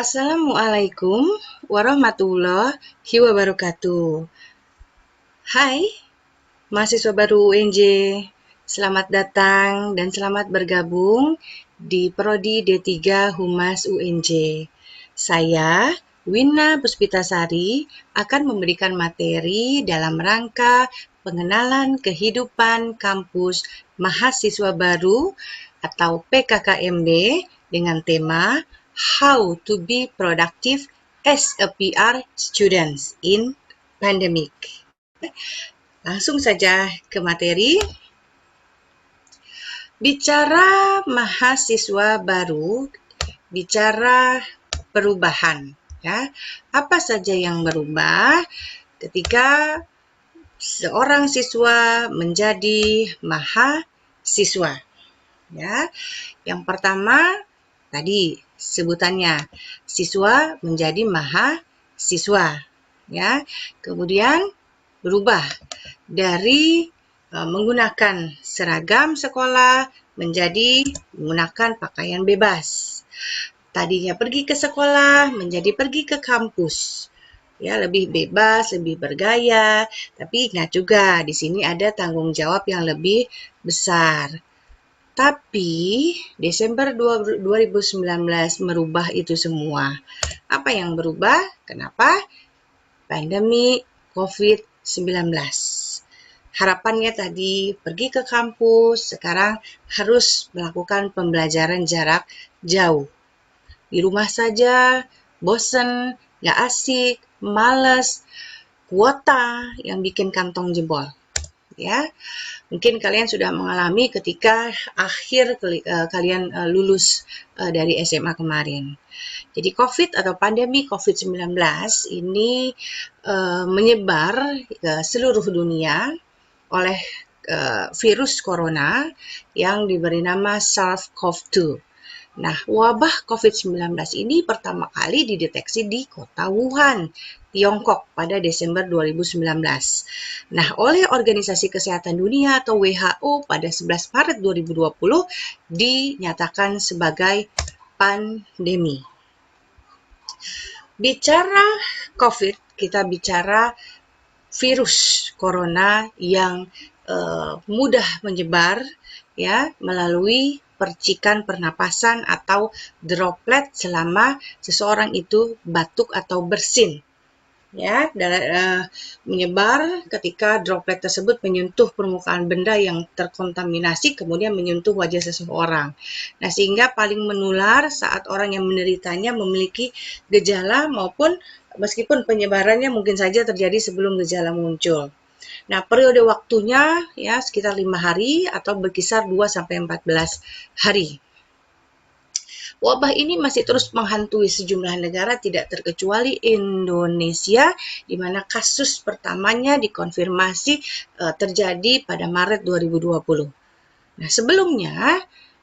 Assalamualaikum warahmatullahi wabarakatuh. Hai, mahasiswa baru UNJ. Selamat datang dan selamat bergabung di Prodi D3 Humas UNJ. Saya, Wina Puspitasari, akan memberikan materi dalam rangka pengenalan kehidupan kampus mahasiswa baru atau PKKMB dengan tema How to be productive as a PR student in pandemic. Langsung saja ke materi. Bicara mahasiswa baru, bicara perubahan, ya. Apa saja yang berubah ketika seorang siswa menjadi mahasiswa, ya. Yang pertama, tadi sebutannya, siswa menjadi mahasiswa, ya. Kemudian berubah dari menggunakan seragam sekolah menjadi menggunakan pakaian bebas. Tadinya pergi ke sekolah menjadi pergi ke kampus. Ya, lebih bebas, lebih bergaya, tapi ingat juga di sini ada tanggung jawab yang lebih besar. Tapi Desember 2019 merubah itu semua. Apa yang berubah? Kenapa? Pandemi COVID-19. Harapannya tadi pergi ke kampus, sekarang harus melakukan pembelajaran jarak jauh. Di rumah saja, bosen, gak asik, males, kuota yang bikin kantong jebol. Ya, mungkin kalian sudah mengalami ketika akhir kalian lulus dari SMA kemarin. Jadi COVID atau pandemi COVID-19 ini menyebar ke seluruh dunia oleh virus corona yang diberi nama SARS-CoV-2. Nah, wabah COVID-19 ini pertama kali dideteksi di kota Wuhan, Tiongkok pada Desember 2019. Nah, oleh Organisasi Kesehatan Dunia atau WHO pada 11 Maret 2020 dinyatakan sebagai pandemi. Bicara COVID, kita bicara virus corona yang mudah menyebar ya melalui percikan pernapasan atau droplet selama seseorang itu batuk atau bersin. Ya, menyebar ketika droplet tersebut menyentuh permukaan benda yang terkontaminasi kemudian menyentuh wajah seseorang. Nah, sehingga paling menular saat orang yang menderitanya memiliki gejala maupun meskipun penyebarannya mungkin saja terjadi sebelum gejala muncul. Nah, periode waktunya ya sekitar 5 hari atau berkisar 2-14 hari. Wabah ini masih terus menghantui sejumlah negara tidak terkecuali Indonesia, di mana kasus pertamanya dikonfirmasi terjadi pada Maret 2020. Nah, sebelumnya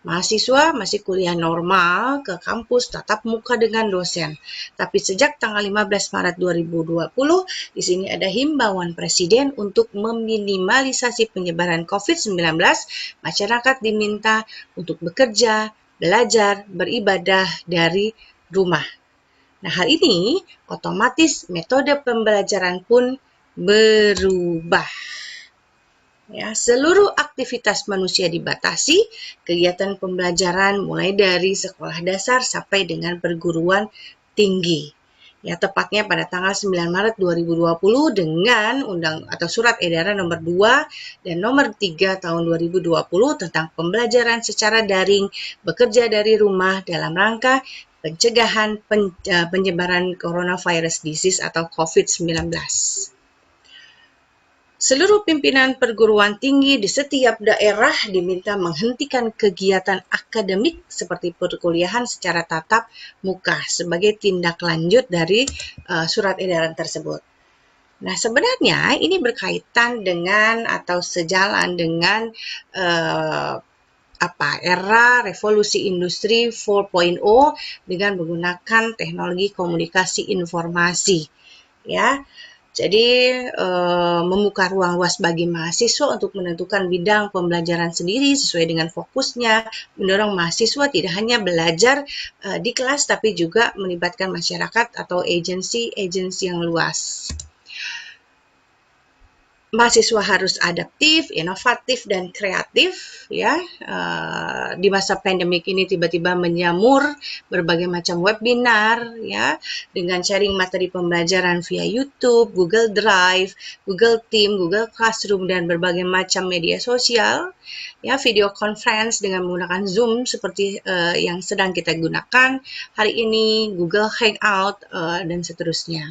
mahasiswa masih kuliah normal ke kampus tatap muka dengan dosen. Tapi sejak tanggal 15 Maret 2020, di sini ada himbauan Presiden untuk meminimalisasi penyebaran COVID-19, masyarakat diminta untuk bekerja, belajar, beribadah dari rumah. Nah, hal ini otomatis metode pembelajaran pun berubah. Ya, seluruh aktivitas manusia dibatasi, kegiatan pembelajaran mulai dari sekolah dasar sampai dengan perguruan tinggi. Ya, tepatnya pada tanggal 9 Maret 2020 dengan Surat Edaran nomor 2 dan nomor 3 tahun 2020 tentang pembelajaran secara daring, bekerja dari rumah dalam rangka pencegahan penyebaran coronavirus disease atau COVID-19. Seluruh pimpinan perguruan tinggi di setiap daerah diminta menghentikan kegiatan akademik seperti perkuliahan secara tatap muka sebagai tindak lanjut dari surat edaran tersebut. Nah, sebenarnya ini berkaitan dengan atau sejalan dengan era revolusi industri 4.0 dengan menggunakan teknologi komunikasi informasi, ya. Jadi, membuka ruang luas bagi mahasiswa untuk menentukan bidang pembelajaran sendiri sesuai dengan fokusnya, mendorong mahasiswa tidak hanya belajar di kelas, tapi juga melibatkan masyarakat atau agensi-agensi yang luas. Mahasiswa harus adaptif, inovatif, dan kreatif ya. Di masa pandemik ini tiba-tiba menyamur berbagai macam webinar ya, dengan sharing materi pembelajaran via YouTube, Google Drive, Google Team, Google Classroom, dan berbagai macam media sosial ya, video conference dengan menggunakan Zoom seperti yang sedang kita gunakan hari ini, Google Hangout, dan seterusnya.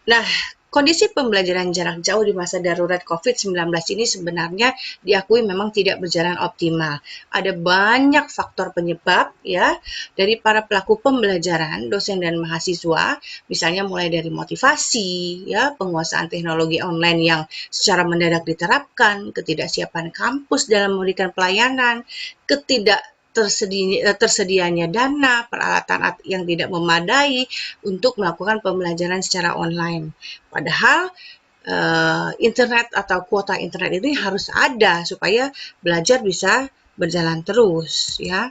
Nah, kondisi pembelajaran jarak jauh di masa darurat COVID-19 ini sebenarnya diakui memang tidak berjalan optimal. Ada banyak faktor penyebab ya dari para pelaku pembelajaran, dosen dan mahasiswa, misalnya mulai dari motivasi, ya, penguasaan teknologi online yang secara mendadak diterapkan, ketidaksiapan kampus dalam memberikan pelayanan, tersedianya dana, peralatan yang tidak memadai untuk melakukan pembelajaran secara online. Padahal internet atau kuota internet ini harus ada supaya belajar bisa berjalan terus ya.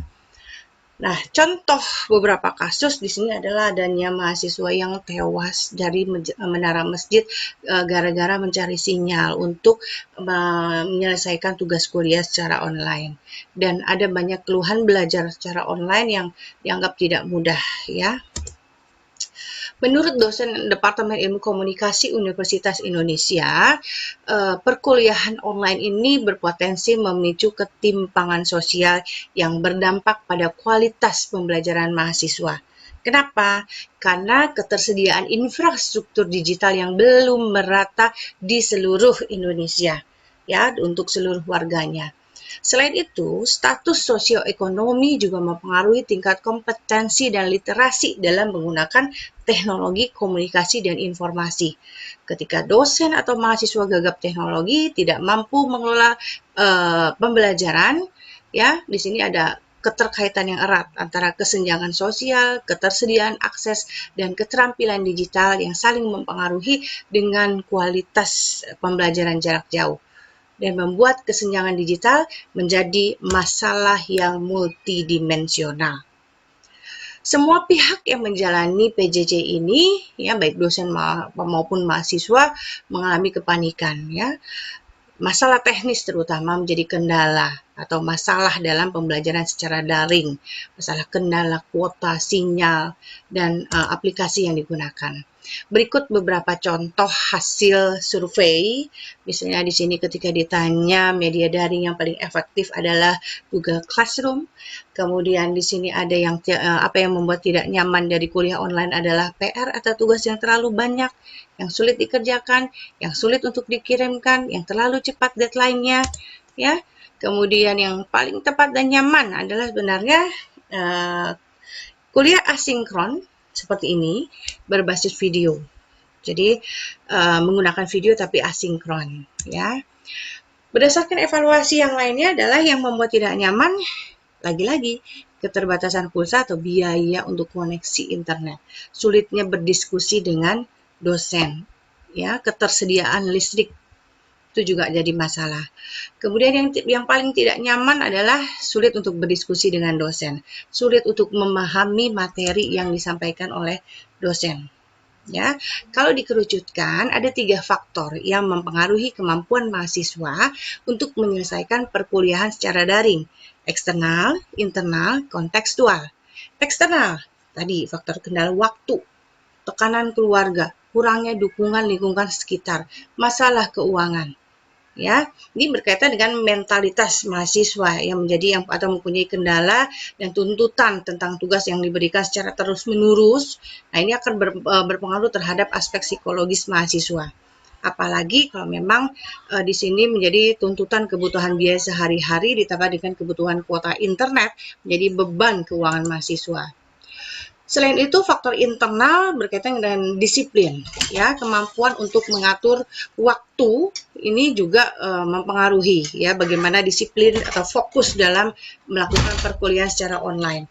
Nah, contoh beberapa kasus di sini adalah adanya mahasiswa yang tewas dari menara masjid gara-gara mencari sinyal untuk menyelesaikan tugas kuliah secara online. Dan ada banyak keluhan belajar secara online yang dianggap tidak mudah ya. Menurut dosen Departemen Ilmu Komunikasi Universitas Indonesia, perkuliahan online ini berpotensi memicu ketimpangan sosial yang berdampak pada kualitas pembelajaran mahasiswa. Kenapa? Karena ketersediaan infrastruktur digital yang belum merata di seluruh Indonesia, ya, untuk seluruh warganya. Selain itu, status sosioekonomi juga mempengaruhi tingkat kompetensi dan literasi dalam menggunakan teknologi komunikasi dan informasi. Ketika dosen atau mahasiswa gagap teknologi tidak mampu mengelola pembelajaran, ya, di sini ada keterkaitan yang erat antara kesenjangan sosial, ketersediaan akses, dan keterampilan digital yang saling mempengaruhi dengan kualitas pembelajaran jarak jauh, dan membuat kesenjangan digital menjadi masalah yang multidimensional. Semua pihak yang menjalani PJJ ini, ya, baik dosen maupun mahasiswa, mengalami kepanikan, ya. Masalah teknis terutama menjadi kendala atau masalah dalam pembelajaran secara daring, masalah kendala kuota, sinyal, dan aplikasi yang digunakan. Berikut beberapa contoh hasil survei. Misalnya di sini ketika ditanya media daring yang paling efektif adalah Google Classroom. Kemudian di sini ada yang apa yang membuat tidak nyaman dari kuliah online adalah PR atau tugas yang terlalu banyak, yang sulit dikerjakan, yang sulit untuk dikirimkan, yang terlalu cepat deadline-nya, ya. Kemudian yang paling tepat dan nyaman adalah sebenarnya kuliah asinkron seperti ini berbasis video. Jadi menggunakan video tapi asinkron, ya. Berdasarkan evaluasi yang lainnya adalah yang membuat tidak nyaman, lagi-lagi keterbatasan pulsa atau biaya untuk koneksi internet, sulitnya berdiskusi dengan dosen, ya, ketersediaan listrik itu juga jadi masalah. Kemudian yang paling tidak nyaman adalah sulit untuk berdiskusi dengan dosen, sulit untuk memahami materi yang disampaikan oleh dosen. Ya, kalau dikerucutkan ada 3 faktor yang mempengaruhi kemampuan mahasiswa untuk menyelesaikan perkuliahan secara daring: eksternal, internal, kontekstual. Eksternal, tadi faktor kendala waktu, tekanan keluarga, kurangnya dukungan lingkungan sekitar, masalah keuangan. Ya, ini berkaitan dengan mentalitas mahasiswa yang mempunyai kendala dan tuntutan tentang tugas yang diberikan secara terus-menerus. Nah, ini akan berpengaruh terhadap aspek psikologis mahasiswa. Apalagi kalau memang di sini menjadi tuntutan kebutuhan biaya sehari-hari ditambah dengan kebutuhan kuota internet menjadi beban keuangan mahasiswa. Selain itu, faktor internal berkaitan dengan disiplin, ya, kemampuan untuk mengatur waktu ini juga mempengaruhi, ya, bagaimana disiplin atau fokus dalam melakukan perkuliahan secara online.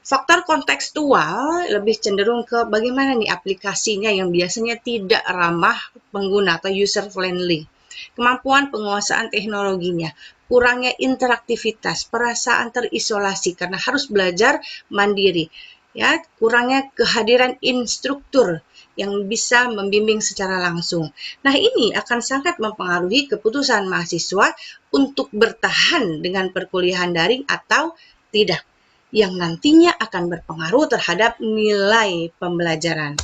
Faktor kontekstual lebih cenderung ke bagaimana nih aplikasinya yang biasanya tidak ramah pengguna atau user friendly. Kemampuan penguasaan teknologinya, kurangnya interaktivitas, perasaan terisolasi karena harus belajar mandiri. Ya, kurangnya kehadiran instruktur yang bisa membimbing secara langsung. Nah, ini akan sangat mempengaruhi keputusan mahasiswa untuk bertahan dengan perkuliahan daring atau tidak, yang nantinya akan berpengaruh terhadap nilai pembelajaran.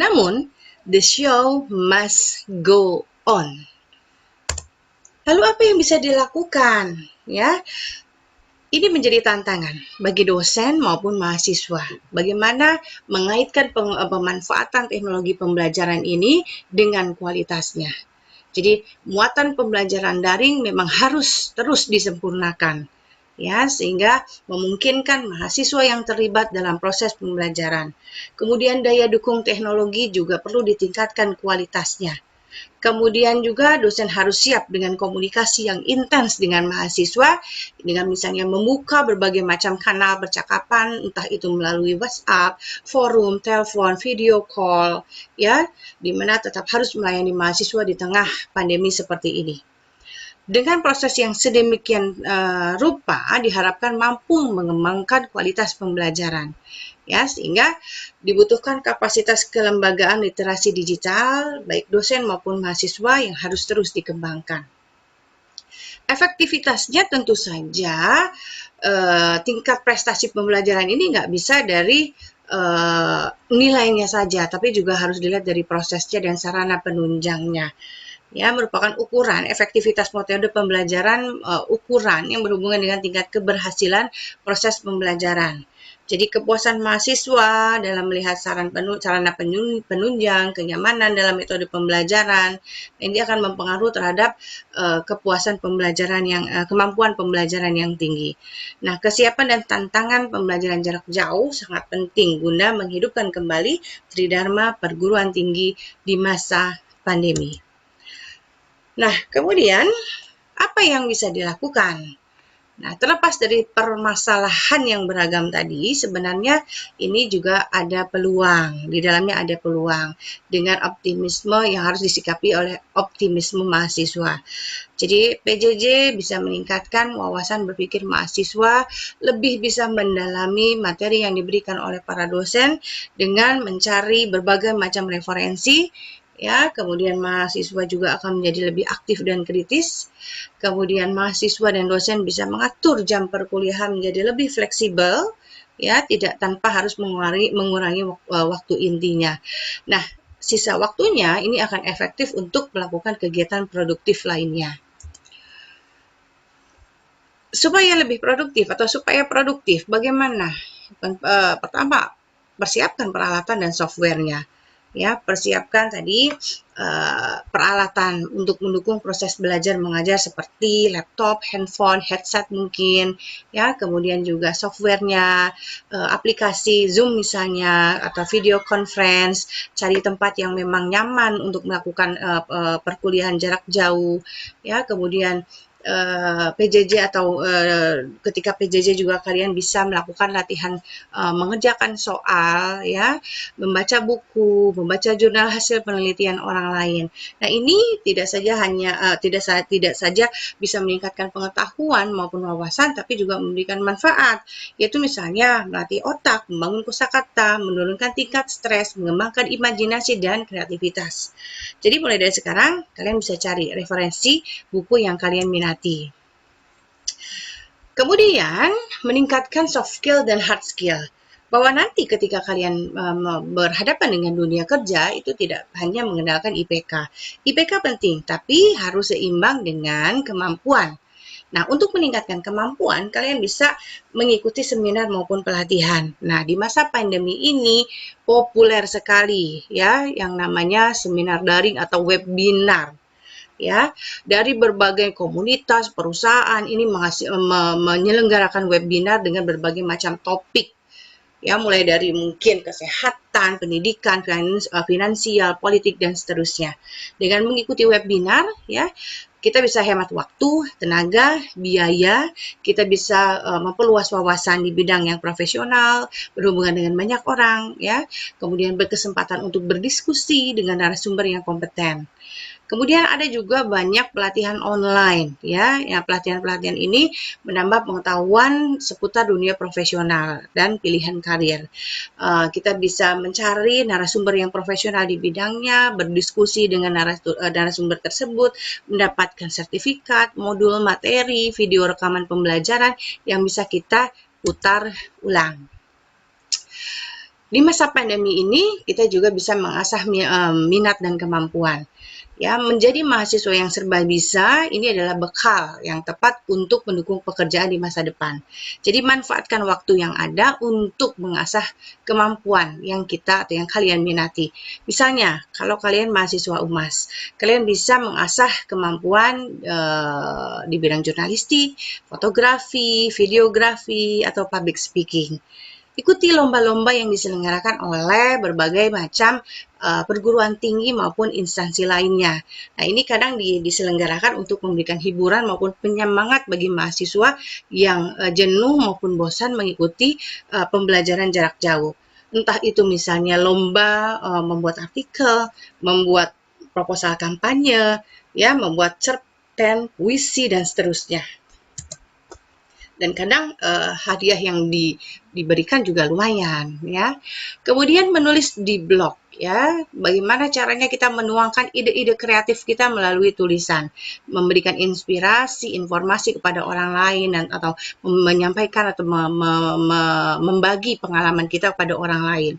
Namun, the show must go on. Lalu apa yang bisa dilakukan? Ya, ini menjadi tantangan bagi dosen maupun mahasiswa. Bagaimana mengaitkan pemanfaatan teknologi pembelajaran ini dengan kualitasnya. Jadi, muatan pembelajaran daring memang harus terus disempurnakan, ya, sehingga memungkinkan mahasiswa yang terlibat dalam proses pembelajaran. Kemudian daya dukung teknologi juga perlu ditingkatkan kualitasnya. Kemudian juga dosen harus siap dengan komunikasi yang intens dengan mahasiswa, dengan misalnya membuka berbagai macam kanal percakapan, entah itu melalui WhatsApp, forum, telepon, video call, ya, di mana tetap harus melayani mahasiswa di tengah pandemi seperti ini. Dengan proses yang sedemikian rupa, diharapkan mampu mengembangkan kualitas pembelajaran, ya, sehingga dibutuhkan kapasitas kelembagaan literasi digital, baik dosen maupun mahasiswa yang harus terus dikembangkan. Efektivitasnya tentu saja tingkat prestasi pembelajaran ini nggak bisa dari nilainya saja, tapi juga harus dilihat dari prosesnya dan sarana penunjangnya. Ya, merupakan ukuran efektivitas metode pembelajaran, ukuran yang berhubungan dengan tingkat keberhasilan proses pembelajaran. Jadi kepuasan mahasiswa dalam melihat sarana penunjang, kenyamanan dalam metode pembelajaran, ini akan mempengaruhi terhadap kepuasan pembelajaran kemampuan pembelajaran yang tinggi. Nah, kesiapan dan tantangan pembelajaran jarak jauh sangat penting guna menghidupkan kembali tridharma perguruan tinggi di masa pandemi. Nah, kemudian apa yang bisa dilakukan? Nah, terlepas dari permasalahan yang beragam tadi, sebenarnya ini juga ada peluang. Di dalamnya ada peluang dengan optimisme yang harus disikapi oleh optimisme mahasiswa. Jadi, PJJ bisa meningkatkan wawasan berpikir mahasiswa, lebih bisa mendalami materi yang diberikan oleh para dosen dengan mencari berbagai macam referensi, ya. Kemudian mahasiswa juga akan menjadi lebih aktif dan kritis. Kemudian mahasiswa dan dosen bisa mengatur jam perkuliahan menjadi lebih fleksibel, ya, tidak tanpa harus mengurangi waktu intinya. Nah, sisa waktunya ini akan efektif untuk melakukan kegiatan produktif lainnya. Supaya lebih produktif atau supaya produktif, bagaimana? Pertama, persiapkan peralatan dan softwarenya. Ya, persiapkan tadi peralatan untuk mendukung proses belajar mengajar seperti laptop, handphone, headset mungkin, ya, kemudian juga softwarenya, aplikasi Zoom misalnya atau video conference, cari tempat yang memang nyaman untuk melakukan perkuliahan jarak jauh, ya, kemudian PJJ atau ketika PJJ juga kalian bisa melakukan latihan mengerjakan soal, ya, membaca buku, membaca jurnal hasil penelitian orang lain. Nah, ini tidak saja bisa meningkatkan pengetahuan maupun wawasan, tapi juga memberikan manfaat, yaitu misalnya melatih otak, membangun kosakata, menurunkan tingkat stres, mengembangkan imajinasi dan kreativitas. Jadi mulai dari sekarang kalian bisa cari referensi buku yang kalian minati. Kemudian, meningkatkan soft skill dan hard skill. Bahwa nanti ketika kalian berhadapan dengan dunia kerja, itu tidak hanya mengandalkan IPK. IPK penting, tapi harus seimbang dengan kemampuan. Nah, untuk meningkatkan kemampuan, kalian bisa mengikuti seminar maupun pelatihan. Nah, di masa pandemi ini populer sekali, ya, yang namanya seminar daring atau webinar. Ya, dari berbagai komunitas perusahaan ini menyelenggarakan webinar dengan berbagai macam topik, ya, mulai dari mungkin kesehatan, pendidikan, finansial, politik dan seterusnya. Dengan mengikuti webinar, ya, kita bisa hemat waktu, tenaga, biaya, kita bisa memperluas wawasan di bidang yang profesional, berhubungan dengan banyak orang, ya. Kemudian berkesempatan untuk berdiskusi dengan narasumber yang kompeten. Kemudian ada juga banyak pelatihan online, ya. Ya, pelatihan-pelatihan ini menambah pengetahuan seputar dunia profesional dan pilihan karir. Kita bisa mencari narasumber yang profesional di bidangnya, berdiskusi dengan narasumber tersebut, mendapatkan sertifikat, modul materi, video rekaman pembelajaran yang bisa kita putar ulang. Di masa pandemi ini, kita juga bisa mengasah minat dan kemampuan. Ya, menjadi mahasiswa yang serba bisa ini adalah bekal yang tepat untuk mendukung pekerjaan di masa depan. Jadi manfaatkan waktu yang ada untuk mengasah kemampuan yang kita atau yang kalian minati. Misalnya, kalau kalian mahasiswa UMAS, kalian bisa mengasah kemampuan di bidang jurnalistik, fotografi, videografi, atau public speaking. Ikuti lomba-lomba yang diselenggarakan oleh berbagai macam perguruan tinggi maupun instansi lainnya. Nah, ini kadang diselenggarakan untuk memberikan hiburan maupun penyemangat bagi mahasiswa yang jenuh maupun bosan mengikuti pembelajaran jarak jauh. Entah itu misalnya lomba membuat artikel, membuat proposal kampanye, ya, membuat cerpen, puisi, dan seterusnya. Dan kadang hadiah yang diberikan juga lumayan, ya. Kemudian menulis di blog, ya. Bagaimana caranya kita menuangkan ide-ide kreatif kita melalui tulisan, memberikan inspirasi, informasi kepada orang lain, atau menyampaikan atau membagi pengalaman kita kepada orang lain.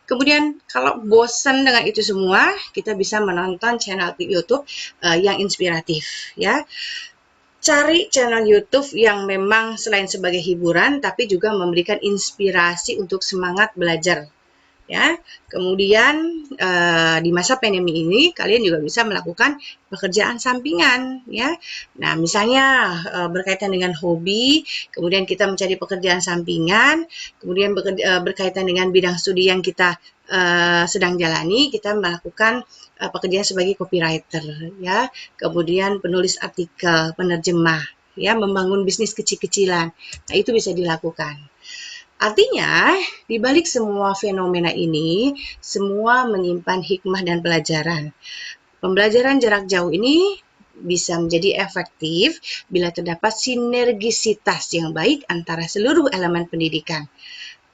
Kemudian kalau bosan dengan itu semua, kita bisa menonton channel YouTube yang inspiratif, ya. Cari channel YouTube yang memang selain sebagai hiburan, tapi juga memberikan inspirasi untuk semangat belajar. Ya, kemudian di masa pandemi ini kalian juga bisa melakukan pekerjaan sampingan, ya. Nah, misalnya berkaitan dengan hobi, kemudian kita mencari pekerjaan sampingan, kemudian berkaitan dengan bidang studi yang kita sedang jalani, kita melakukan pekerjaan sebagai copywriter, ya. Kemudian penulis artikel, penerjemah, ya, membangun bisnis kecil-kecilan. Nah, itu bisa dilakukan. Artinya, di balik semua fenomena ini, semua menyimpan hikmah dan pelajaran. Pembelajaran jarak jauh ini bisa menjadi efektif bila terdapat sinergisitas yang baik antara seluruh elemen pendidikan.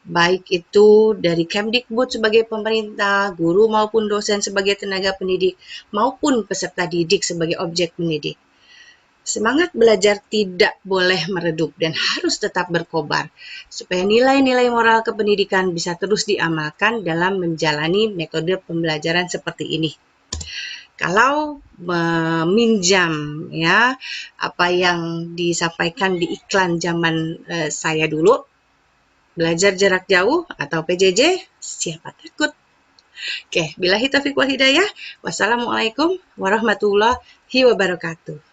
Baik itu dari Kemdikbud sebagai pemerintah, guru maupun dosen sebagai tenaga pendidik, maupun peserta didik sebagai objek pendidik. Semangat belajar tidak boleh meredup dan harus tetap berkobar, supaya nilai-nilai moral kependidikan bisa terus diamalkan dalam menjalani metode pembelajaran seperti ini. Kalau meminjam, ya, apa yang disampaikan di iklan zaman saya dulu, belajar jarak jauh atau PJJ, siapa takut? Oke, billahi taufiq wal hidayah. Wassalamualaikum warahmatullahi wabarakatuh.